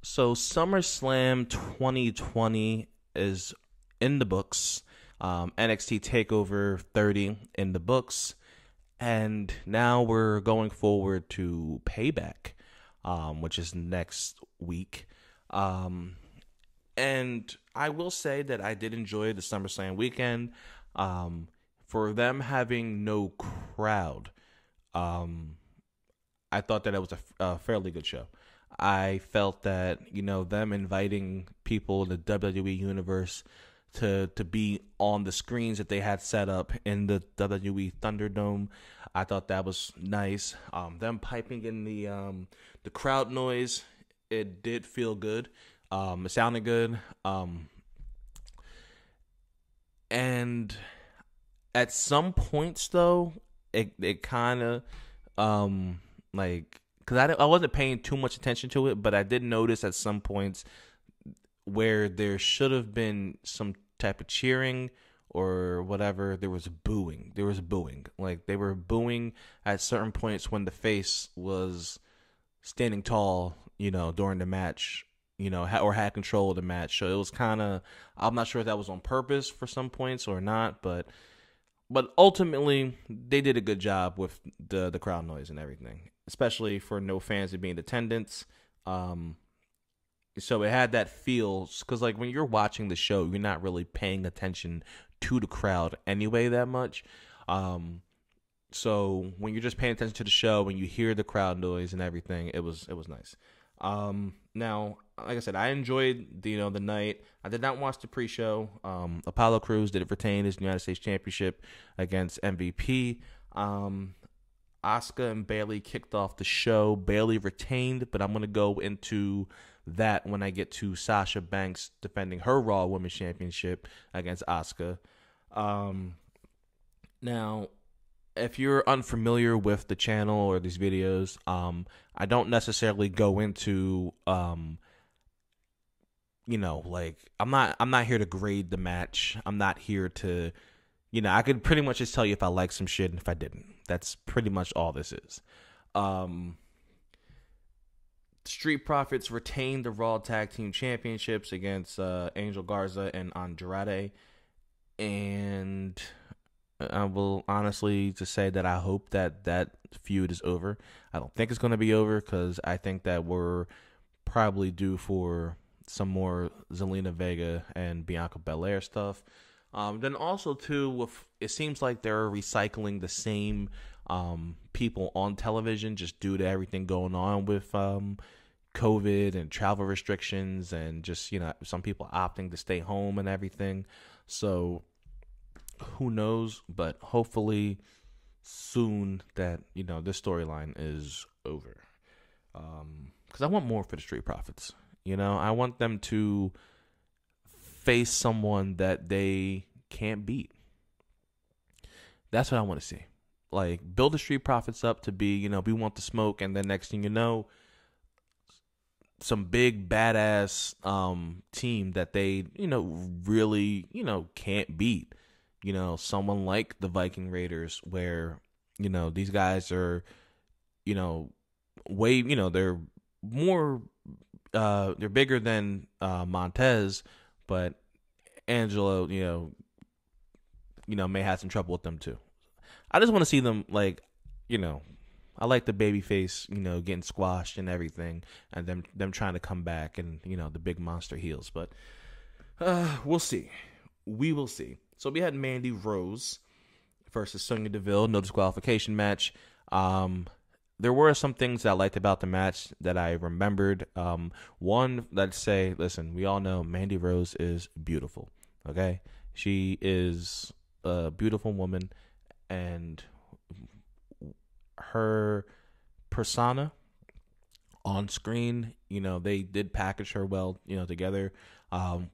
So SummerSlam 2020 is in the books. NXT Takeover 30 in the books. And now we're going forward to Payback, which is next week. And I will say that I did enjoy the SummerSlam weekend. For them having no crowd, I thought that it was a fairly good show. I felt that, them inviting people in the WWE universe to be on the screens that they had set up in the WWE Thunderdome, I thought that was nice. Them piping in the crowd noise, it did feel good. It sounded good. And at some points though, it kind of because I wasn't paying too much attention to it, but I did notice at some points where there should have been some type of cheering or whatever, there was booing. Like, they were booing at certain points when the face was standing tall, during the match, or had control of the match. So it was kind of, I'm not sure if that was on purpose for some points or not, but ultimately they did a good job with the crowd noise and everything, especially for no fans to be in attendance. So it had that feel, because like when you're watching the show, you're not really paying attention to the crowd anyway that much. So when you're just paying attention to the show, when you hear the crowd noise and everything, it was nice. Now, like I said, I enjoyed the night. I did not watch the pre-show. Apollo Crews did retain his United States Championship against MVP. Asuka and Bayley kicked off the show. Bayley retained, but I'm going to go into that when I get to Sasha Banks defending her Raw Women's Championship against Asuka. Now, if you're unfamiliar with the channel or these videos, I don't necessarily go into I'm not here to grade the match. I'm not here to I could pretty much just tell you if I like some shit and if I didn't. That's pretty much all this is. Street Profits retained the Raw Tag Team Championships against Angel Garza and Andrade. And I will honestly just say that I hope that feud is over. I don't think it's going to be over, because I think that we're probably due for some more Zelina Vega and Bianca Belair stuff. Then also too, it seems like they're recycling the same people on television just due to everything going on with COVID and travel restrictions, and just some people opting to stay home and everything. So who knows? But hopefully soon that this storyline is over. Because I want more for the Street Profits. I want them to face someone that they can't beat. That's what I want to see. Like, build the Street Profits up to be, we want the smoke, and then next thing you know, some big badass team that they, really, can't beat. Someone like the Viking Raiders, where, these guys are, way, they're more, they're bigger than Montez, but Angelo, may have some trouble with them too. I just want to see them, like, I like the baby face, getting squashed and everything, and them trying to come back, and the big monster heels. But we'll see. We will see. So we had Mandy Rose versus Sonya Deville, no disqualification match. There were some things that I liked about the match that I remembered. One, let's say, listen, we all know Mandy Rose is beautiful. Okay, she is a beautiful woman, and her persona on screen, they did package her well, together,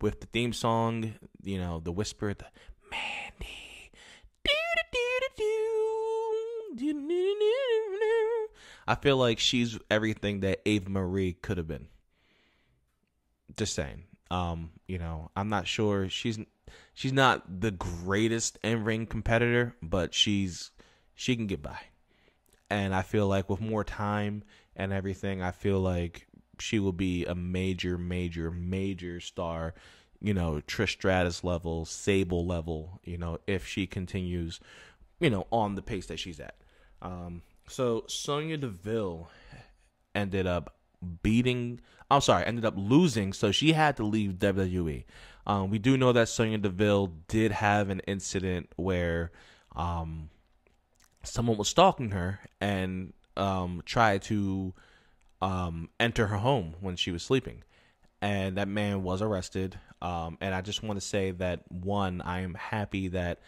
with the theme song, the whisper, the Mandy, I feel like she's everything that Ava Marie could have been. Just saying. I'm not sure, she's not the greatest in-ring competitor, but she can get by. And I feel like with more time and everything, I feel like she will be a major, major, major star, Trish Stratus level, Sable level, if she continues, on the pace that she's at. So Sonya Deville ended up losing, so she had to leave WWE. We do know that Sonya Deville did have an incident where someone was stalking her and tried to enter her home when she was sleeping. And that man was arrested. And I just want to say that, one, I am happy that,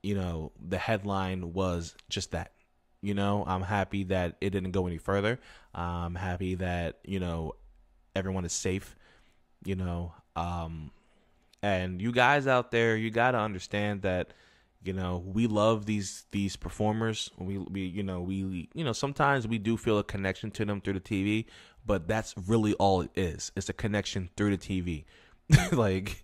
the headline was just that. I'm happy that it didn't go any further. I'm happy that, everyone is safe, and you guys out there, you got to understand that, we love these performers. We sometimes we do feel a connection to them through the TV, but that's really all it is. It's a connection through the TV. Like,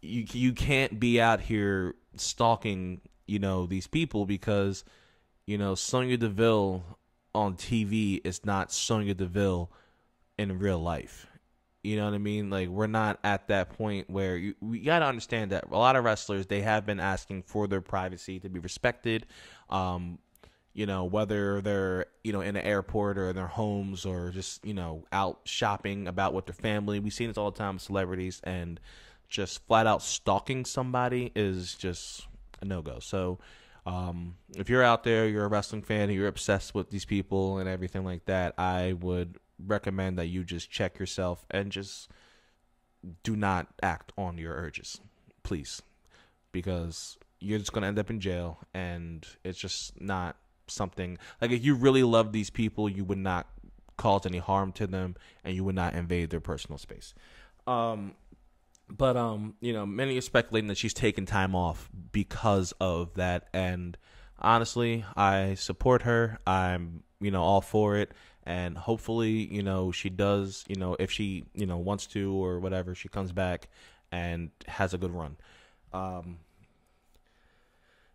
you can't be out here stalking, these people, because, Sonya Deville on TV is not Sonya Deville in real life. You know what I mean? Like, we're not at that point where we got to understand that a lot of wrestlers, they have been asking for their privacy to be respected. Whether they're, in an airport or in their homes or just, out shopping about with their family. We've seen this all the time with celebrities, and just flat out stalking somebody is just a no-go. So, if you're out there, you're a wrestling fan, and you're obsessed with these people and everything like that, I would recommend that you just check yourself and just do not act on your urges, please, because you're just going to end up in jail, and it's just not something, like, if you really love these people, you would not cause any harm to them, and you would not invade their personal space. But many are speculating that she's taking time off because of that, and honestly, I support her. I'm, all for it. And hopefully, she does, if she, wants to or whatever, she comes back and has a good run.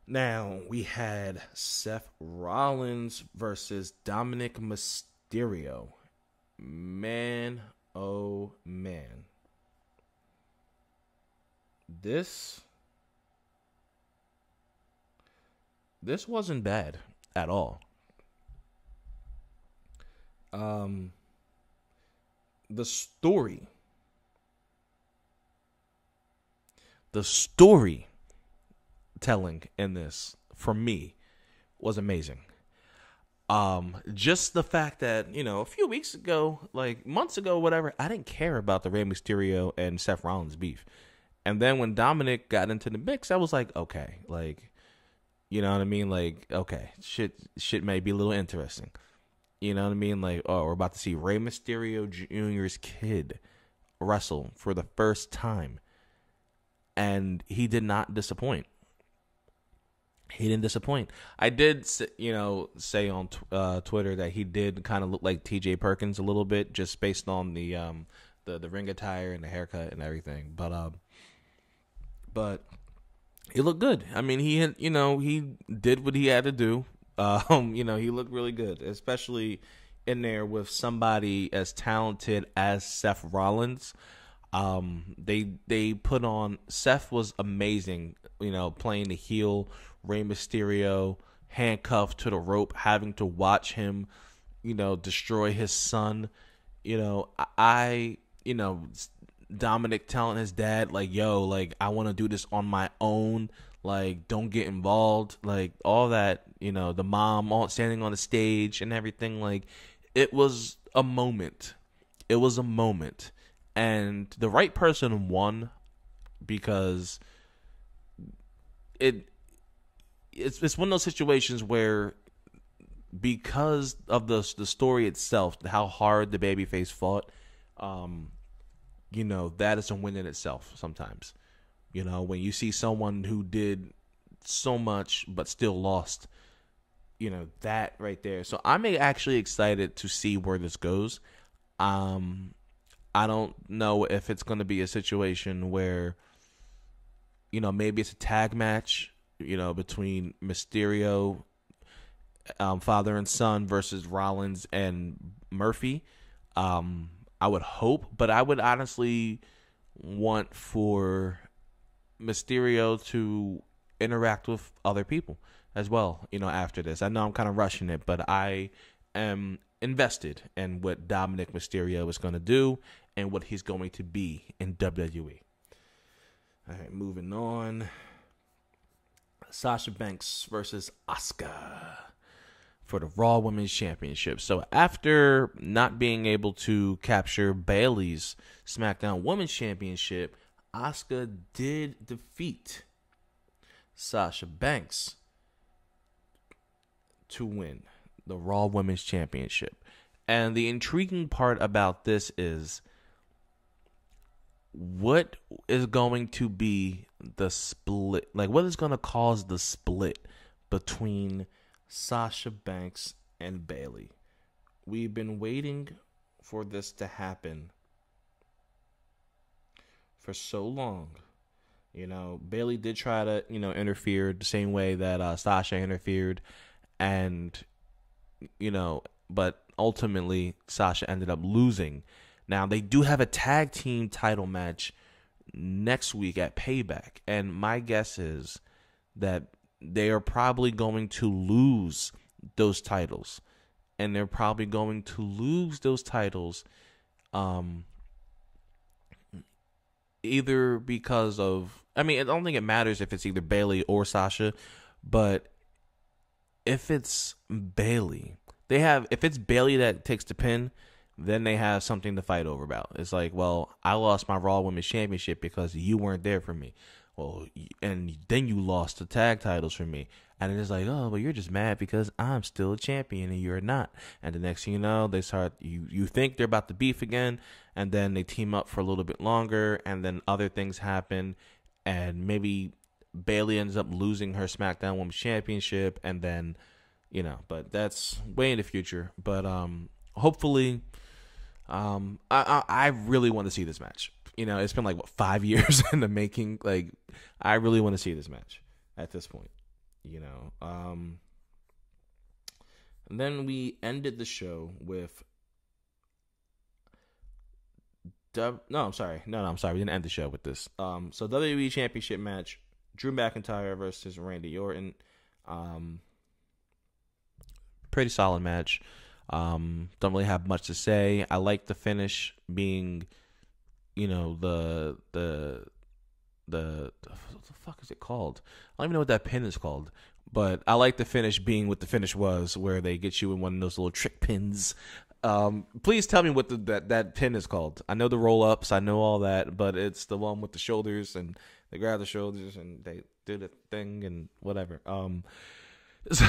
Now, we had Seth Rollins versus Dominic Mysterio. Man, oh man. This wasn't bad at all. The storytelling in this, for me, was amazing. Just the fact that, a few weeks ago, like months ago, whatever, I didn't care about the Rey Mysterio and Seth Rollins beef. And then when Dominic got into the mix, I was like, okay, like, you know what I mean? Like, okay, shit may be a little interesting. You know what I mean? Like, oh, we're about to see Rey Mysterio Jr.'s kid wrestle for the first time. And he did not disappoint. He didn't disappoint. I did, say on Twitter that he did kind of look like T.J. Perkins a little bit, just based on the ring attire and the haircut and everything. But he looked good. I mean, he did what he had to do. He looked really good, especially in there with somebody as talented as Seth Rollins. They put on, Seth was amazing, playing the heel, Rey Mysterio, handcuffed to the rope, having to watch him, destroy his son. Dominic telling his dad, like, yo, like, I want to do this on my own. Like, don't get involved. Like, all that, the mom all standing on the stage and everything. Like, it was a moment. It was a moment. And the right person won, because it's one of those situations where, because of the story itself, how hard the babyface fought, that is a win in itself sometimes. When you see someone who did so much but still lost, that right there. So I'm actually excited to see where this goes. I don't know if it's going to be a situation where, maybe it's a tag match, between Mysterio, father and son, versus Rollins and Murphy. I I would hope, but I would honestly want for Mysterio to interact with other people as well, after this. I know I'm kind of rushing it, but I am invested in what Dominic Mysterio is going to do and what he's going to be in WWE. All right, moving on. Sasha Banks versus Asuka for the Raw Women's Championship. So after not being able to capture Bayley's SmackDown Women's Championship, Asuka did defeat Sasha Banks to win the Raw Women's Championship. And the intriguing part about this is, what is going to be the split? Like, what is going to cause the split between Sasha Banks and Bayley? We've been waiting for this to happen for so long. Bayley did try to, interfere the same way that Sasha interfered. And, but ultimately Sasha ended up losing. Now, they do have a tag team title match next week at Payback. And my guess is that they are probably going to lose those titles. And they're probably going to lose those titles either because of... I mean, I don't think it matters if it's either Bayley or Sasha. But if it's Bayley... If it's Bayley that takes the pin, then they have something to fight over about. It's like, well, I lost my Raw Women's Championship because you weren't there for me. Well, and then you lost the tag titles for me. And it's like, oh, but you're just mad because I'm still a champion and you're not. And the next thing you know, they start, you think they're about to beef again, and then they team up for a little bit longer, and then other things happen, and maybe Bayley ends up losing her SmackDown Women's Championship, and then, but that's way in the future. But hopefully, I really want to see this match. It's been like 5 years in the making. Like, I really want to see this match at this point. And then we ended the show with I'm sorry. We didn't end the show with this. So WWE Championship match: Drew McIntyre versus Randy Orton. Pretty solid match. Don't really have much to say. I like the finish being, the what the fuck is it called? I don't even know what that pin is called. But I like the finish being what the finish was, where they get you in one of those little trick pins. Please tell me what that pin is called. I know the roll ups, I know all that, but it's the one with the shoulders, and they grab the shoulders and they do the thing and whatever. It's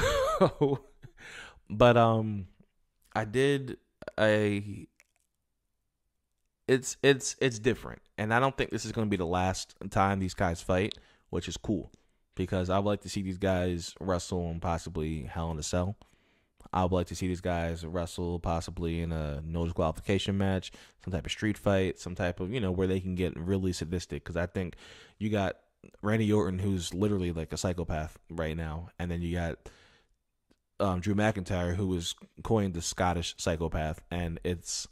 different, and I don't think this is going to be the last time these guys fight, which is cool, because I would like to see these guys wrestle in possibly Hell in a Cell. I would like to see these guys wrestle possibly in a no disqualification match, some type of street fight, some type of, where they can get really sadistic, because I think you got Randy Orton, who's literally like a psychopath right now, and then you got Drew McIntyre, who is coined the Scottish psychopath, and it's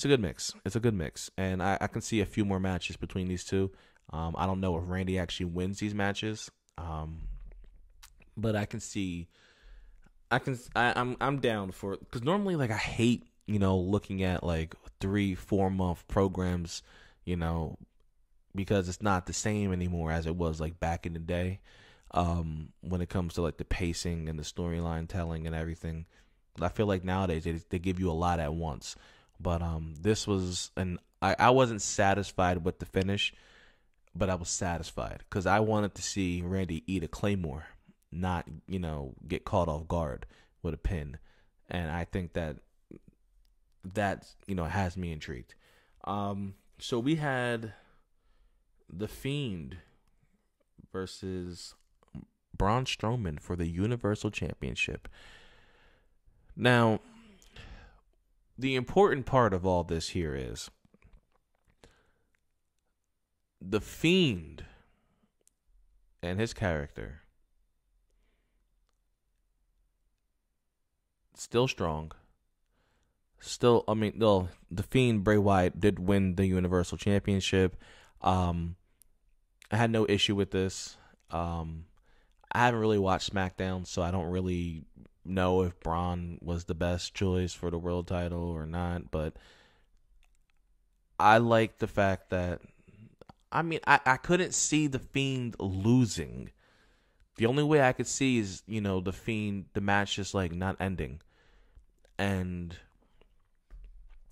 a good mix. It's a good mix, and I can see a few more matches between these two. I don't know if Randy actually wins these matches, but I can see. I'm down for it, because normally, like, I hate looking at like 3-4 month programs, because it's not the same anymore as it was like back in the day. When it comes to like the pacing and the storyline telling and everything, I feel like nowadays they give you a lot at once. But this was I wasn't satisfied with the finish, but I was satisfied because I wanted to see Randy eat a Claymore, not get caught off guard with a pin, and I think that has me intrigued. So we had The Fiend versus Braun Strowman for the Universal Championship. Now, the important part of all this here is The Fiend and his character still strong, Still, I mean, no, the Fiend Bray Wyatt did win the Universal Championship. Um, I had no issue with this. I haven't really watched SmackDown, so I don't really know if Braun was the best choice for the world title or not. But I like the fact that, I mean, I couldn't see the Fiend losing. The only way I could see is, the Fiend, the match just like not ending. And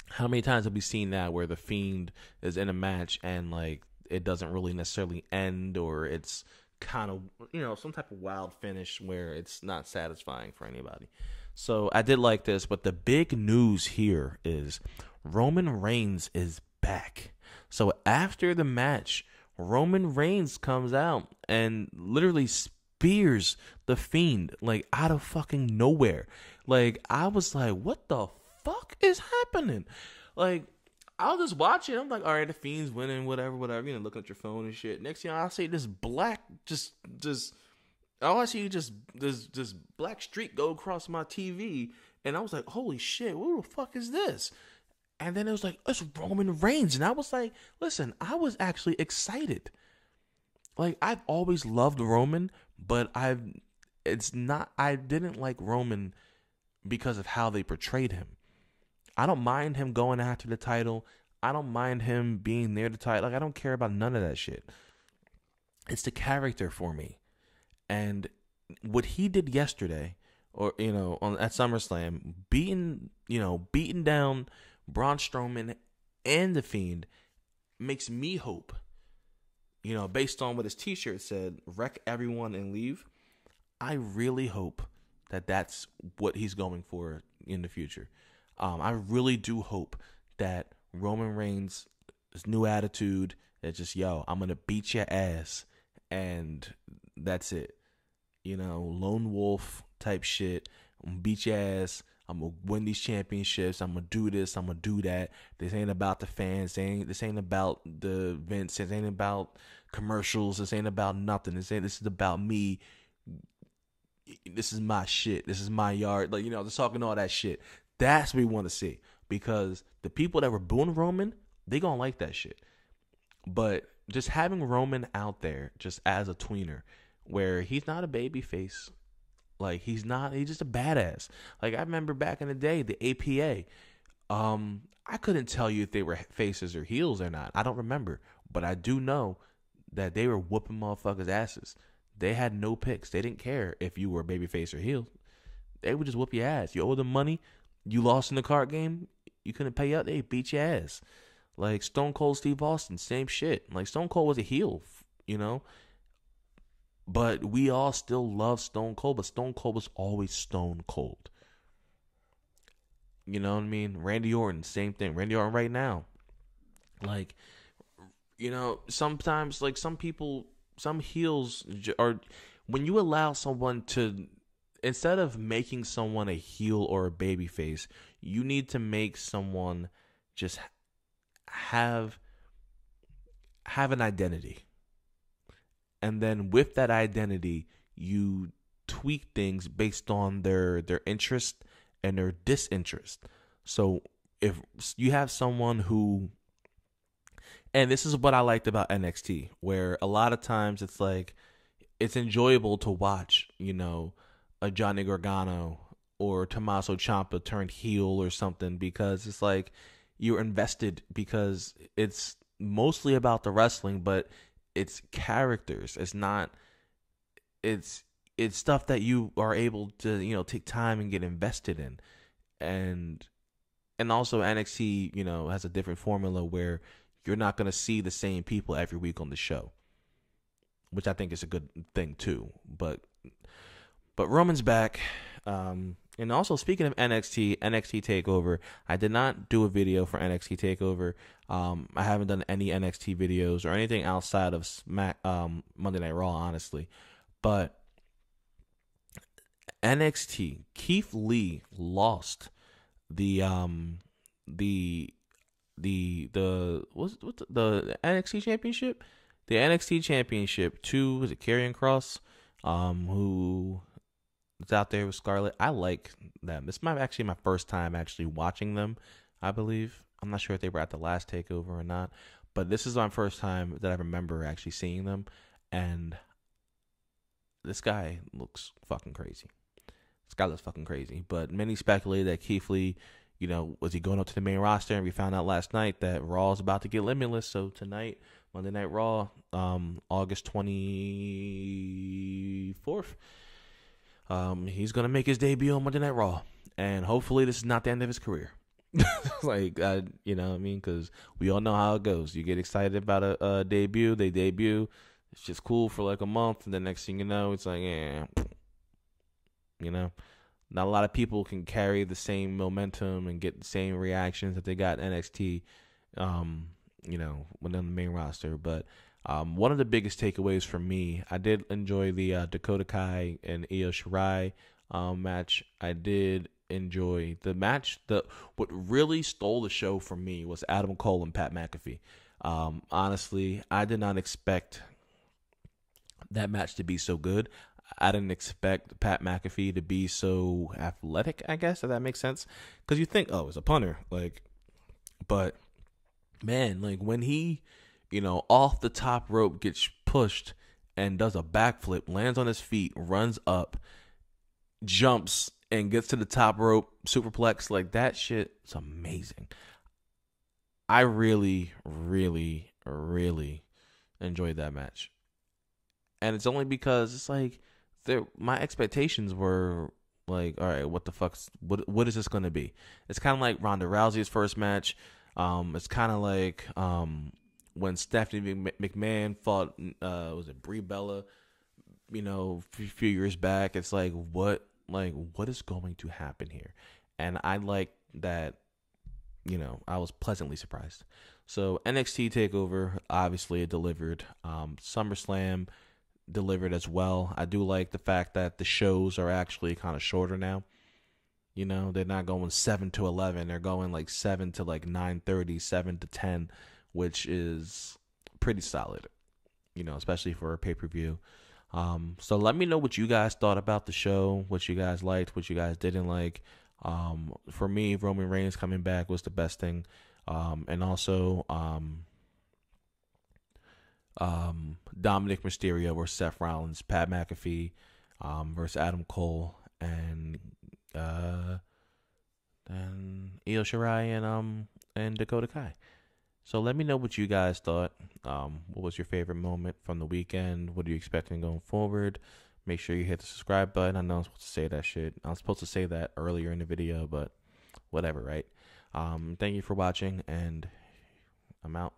how many times have we seen that where the Fiend is in a match and like it doesn't really necessarily end, or it's kind of, some type of wild finish where it's not satisfying for anybody. So I did like this, but the big news here is Roman Reigns is back. So after the match, Roman Reigns comes out and literally spears the Fiend like out of fucking nowhere. Like, I was like, what the fuck is happening? Like, I'll just watch it. I'm like, all right, the Fiend's winning, whatever, looking at your phone and shit. Next thing I'll see this black, all I see just this black streak go across my TV, and I was like, holy shit, what the fuck is this? And then it was like, it's Roman Reigns, and I was like, listen, I was actually excited. Like, I've always loved Roman, but I didn't like Roman because of how they portrayed him. I don't mind him going after the title. I don't mind him being near the title. Like, I don't care about none of that shit. It's the character for me. And what he did yesterday, or at SummerSlam, beating down Braun Strowman and the Fiend, makes me hope. Based on what his T-shirt said, wreck everyone and leave. I really hope that that's what he's going for in the future. I really do hope that Roman Reigns' new attitude is just, I'm going to beat your ass, and that's it. Lone wolf type shit. I'm going to beat your ass. I'm going to win these championships. I'm going to do this. I'm going to do that. This ain't about the fans. This ain't about the events. This ain't about commercials. This ain't about nothing. This is about me. This is my shit. This is my yard. Like, just talking all that shit. That's what we want to see, because the people that were booing Roman, they gonna like that shit. But just having Roman out there just as a tweener, where he's not a baby face, like he's just a badass. Like, I remember back in the day, the APA, I couldn't tell you if they were faces or heels or not. I don't remember, but I do know that they were whooping motherfuckers' asses. They had no picks. They didn't care if you were a baby face or heel. They would just whoop your ass. You owe them money. You lost in the card game, you couldn't pay up, they beat your ass. Like Stone Cold Steve Austin, same shit. Like, Stone Cold was a heel, but we all still love Stone Cold, but Stone Cold was always Stone Cold. You know what I mean? Randy Orton, same thing. Randy Orton right now. Like, sometimes, like, some heels are, when you allow someone to, instead of making someone a heel or a baby face, you need to make someone just have an identity. And then with that identity, you tweak things based on their interest and their disinterest. So if you have someone who, and this is what I liked about NXT, where a lot of times it's like, it's enjoyable to watch, a Johnny Gargano or Tommaso Ciampa turned heel or something, because it's like you're invested, because it's mostly about the wrestling, but it's characters. It's not, it's stuff that you are able to, take time and get invested in. And also NXT, has a different formula where you're not going to see the same people every week on the show, which I think is a good thing too. But Roman's back. And also, speaking of NXT Takeover, I did not do a video for NXT Takeover. I haven't done any NXT videos or anything outside of Monday Night Raw, honestly. But NXT, Keith Lee lost the NXT championship? The NXT championship to, was it Karrion Kross? Who that's out there with Scarlett. I like them. This might actually my first time actually watching them, I believe. I'm not sure if they were at the last takeover or not, but this is my first time that I remember actually seeing them, and this guy looks fucking crazy. This guy looks fucking crazy. But many speculated that Keith Lee, was he going up to the main roster? And we found out last night that Raw is about to get limitless. So tonight, Monday Night Raw, August 24th, he's going to make his debut on Monday Night Raw. And hopefully this is not the end of his career. You know what I mean? Because we all know how it goes. You get excited about a debut, they debut. It's just cool for like a month. And the next thing you know, it's like, not a lot of people can carry the same momentum and get the same reactions that they got in NXT, when on the main roster. But one of the biggest takeaways for me, I did enjoy the Dakota Kai and Io Shirai match. I did enjoy the match. What really stole the show for me was Adam Cole and Pat McAfee. Honestly, I did not expect that match to be so good. I didn't expect Pat McAfee to be so athletic, I guess, if that makes sense. Because you think, oh, it's a punter. But, man, when he, off the top rope gets pushed and does a backflip, lands on his feet, runs up, jumps, and gets to the top rope, superplex, that shit is amazing. I really, really, really enjoyed that match. And it's only because it's my expectations were all right, what the fuck's what is this gonna be? It's kind of like Ronda Rousey's first match. It's kind of like when Stephanie McMahon fought was it Brie Bella, a few years back. It's what is going to happen here? And I like that. I was pleasantly surprised. So NXT Takeover, obviously it delivered. SummerSlam delivered as well. I do like the fact that the shows are actually kind of shorter now. They're not going 7 to 11. They're going 7 to 9:30, 7 to 10, which is pretty solid, especially for a pay-per-view. So let me know what you guys thought about the show, what you guys liked, what you guys didn't like. For me, Roman Reigns coming back was the best thing. And also, Dominic Mysterio versus Seth Rollins, Pat McAfee versus Adam Cole, and Io Shirai and Dakota Kai. So let me know what you guys thought. What was your favorite moment from the weekend? What are you expecting going forward? Make sure you hit the subscribe button. I know I'm supposed to say that shit. I was supposed to say that earlier in the video, but whatever, right? Thank you for watching, and I'm out.